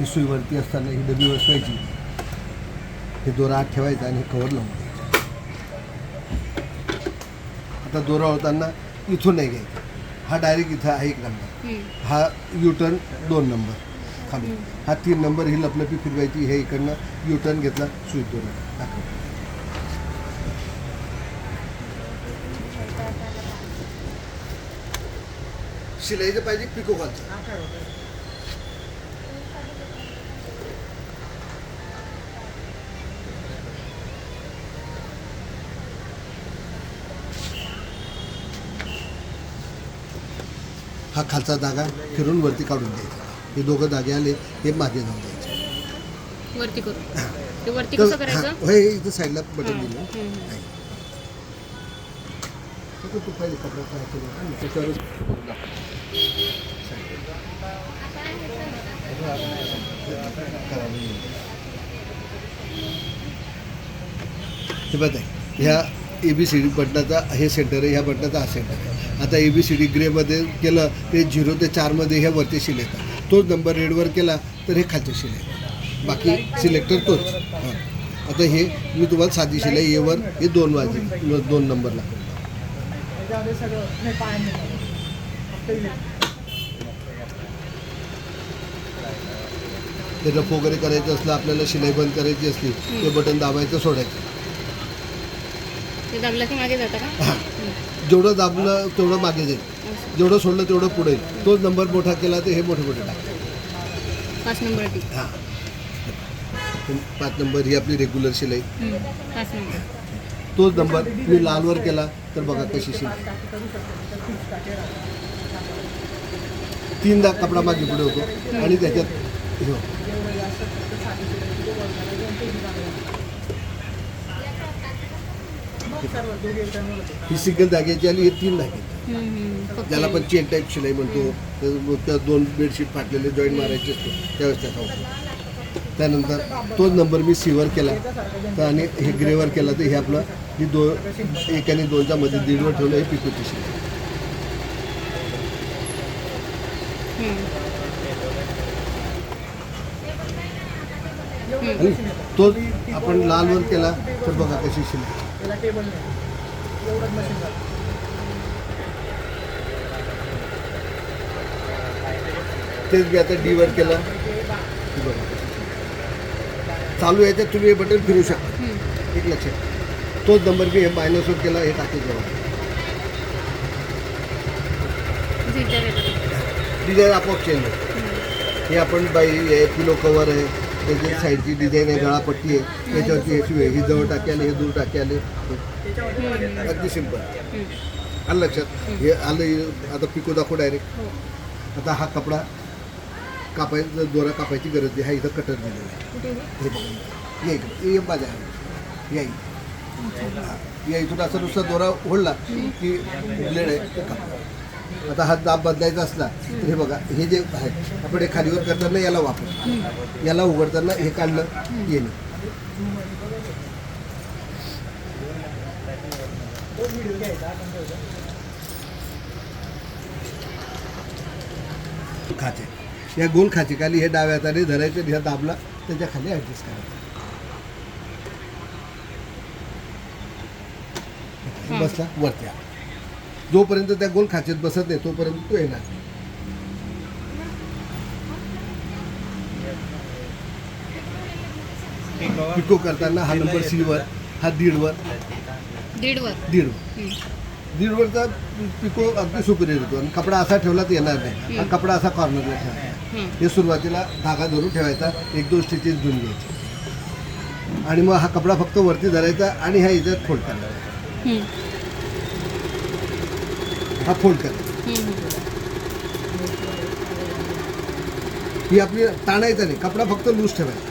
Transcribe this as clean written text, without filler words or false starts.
ही सुईवरती असताना ही डबी बसवायची, हे दोरा आत ठेवायचा आणि हे कवर लावून द्यायचं. आता दोरा होताना इथून नाही घ्यायचा, हा डायरेक्ट इथं आहे 1 नंबर, हा U-टर्न 2 नंबर खाली, हा 3 नंबर, ही लपलपी फिरवायची, हे इकडनं U-टर्न घेतला, सुई दोरा टाकला. शिलाईचं पाहिजे पिको फॉलचं. हा खालचा धागा फिरून वरती काढून द्यायचा. हे दोघं धागे आले, हे मागे जाऊन द्यायचे वरती करू. ते वरती कसं करायचं? होय, इथं साईडला बटन दिलं. तू पहिले कपडा काय केलं त्याच्यावरच हे बघ आहे, ह्या ABCD बटनाचा हे सेंटर आहे, ह्या बटनाचा हा सेंटर आहे. आता ABCD ग्रेमध्ये केलं ते 0 ते 4मध्ये ह्या वरती शिल येतात. तोच नंबर रेडवर केला तर हे खालचे शिल येतात, बाकी सिलेक्टर तोच. हां, आता हे मी तुम्हाला साधी शिलाई A वर हे 2 वाजे 2 नंबरला. ते रफ वगैरे करायचं असलं, आपल्याला शिलाई बंद करायची असली, ते बटन दाबायचं, सोडायचं. ते दाबलं की मागे जातं का? हां, जेवढं दाबलं तेवढं मागे जाईल, जेवढं सोडलं तेवढं पुढे येईल. तोच नंबर मोठा केला तर हे मोठे मोठे टाकतात. 5 नंबर टी. हां, 5 नंबर ही आपली रेग्युलर शिलाई. 5 नंबर. तोच नंबर मी लालवर केला तर बघा कशी शिलाई. 3दा कपडा मागे पुढे होतो आणि त्याच्यात हे होतं. ही सिंगल धाग्याची आणि हे 3 धागे, ज्याला आपण चेन टाईप शिलाई म्हणतो. त्या 2 बेडशीट फाटलेले जॉईंट मारायचे असतो त्यावेळेस त्याचा होतो. त्यानंतर तोच नंबर मी सीवर केला तर आणि हे ग्रेवर केला तर हे आपलं ही 1 आणि 2च्या मध्ये 1.5वर ठेवलं, हे पिकोची शिलाई. आणि तोच आपण लालवर केला तर बघा कशी शिलाई. तेच मी आता D वर केलं, बघा चालू याच्यात तुम्ही हे बटन फिरू शकता. एक लक्षात, तोच नंबर मी हे मायनसवर केला, हे टाकत जाऊ. डिझाईन आपोआप चेंज होते. हे आपण बाई आहे, पिलो कवर आहे, त्याची साईडची डिझाईन आहे, गळापट्टी आहे, त्याच्यावरती हे शिवाय ही जवळ टाके आले, हे दूर टाके आले, अगदी सिंपल. आलं लक्षात? हे आलं. आता पिको दाखवू डायरेक्ट. आता हा कपडा कापायचा, दोरा कापायची गरज नाही, हा इथं कटर दिलेला आहे. हे बघा, या इकडे, ये माझ्या या इथं, या इथून असं नुसता दोरा ओढला की ब्लेड आहे ते कापला. आता हा दाब बदलायचा असला तर हे बघा, हे जे आहे आपण हे खालीवर करताना याला वापर, याला उघडताना हे काढलं येणे. खाचे, या गोल खाची खाली हे डाव्या हाताने धरायचं, ह्या दाबला त्याच्या खाली ॲडजस्ट करायचं. बसला वरती आला. जोपर्यंत त्या गोल खाचेत बसत नाही तोपर्यंत तो येणार. पिको करताना हा नंबर C वर, हा 1.5वरचा पिको अगदी सुपिरियर होतो. आणि कपडा असा ठेवला तर येणार नाही, हा कपडा असा कॉर्नरला ठेवायचा. हे सुरुवातीला धागा धरून ठेवायचा, 1-2 स्टिचेस धुवून घ्यायचे आणि मग हा कपडा फक्त वरती धरायचा आणि ह्या याच्यात फोल्ड करायचा. हा फोल्ड करायचा. ही आपली ताणायचा नाही, कपडा फक्त लूज ठेवायचा.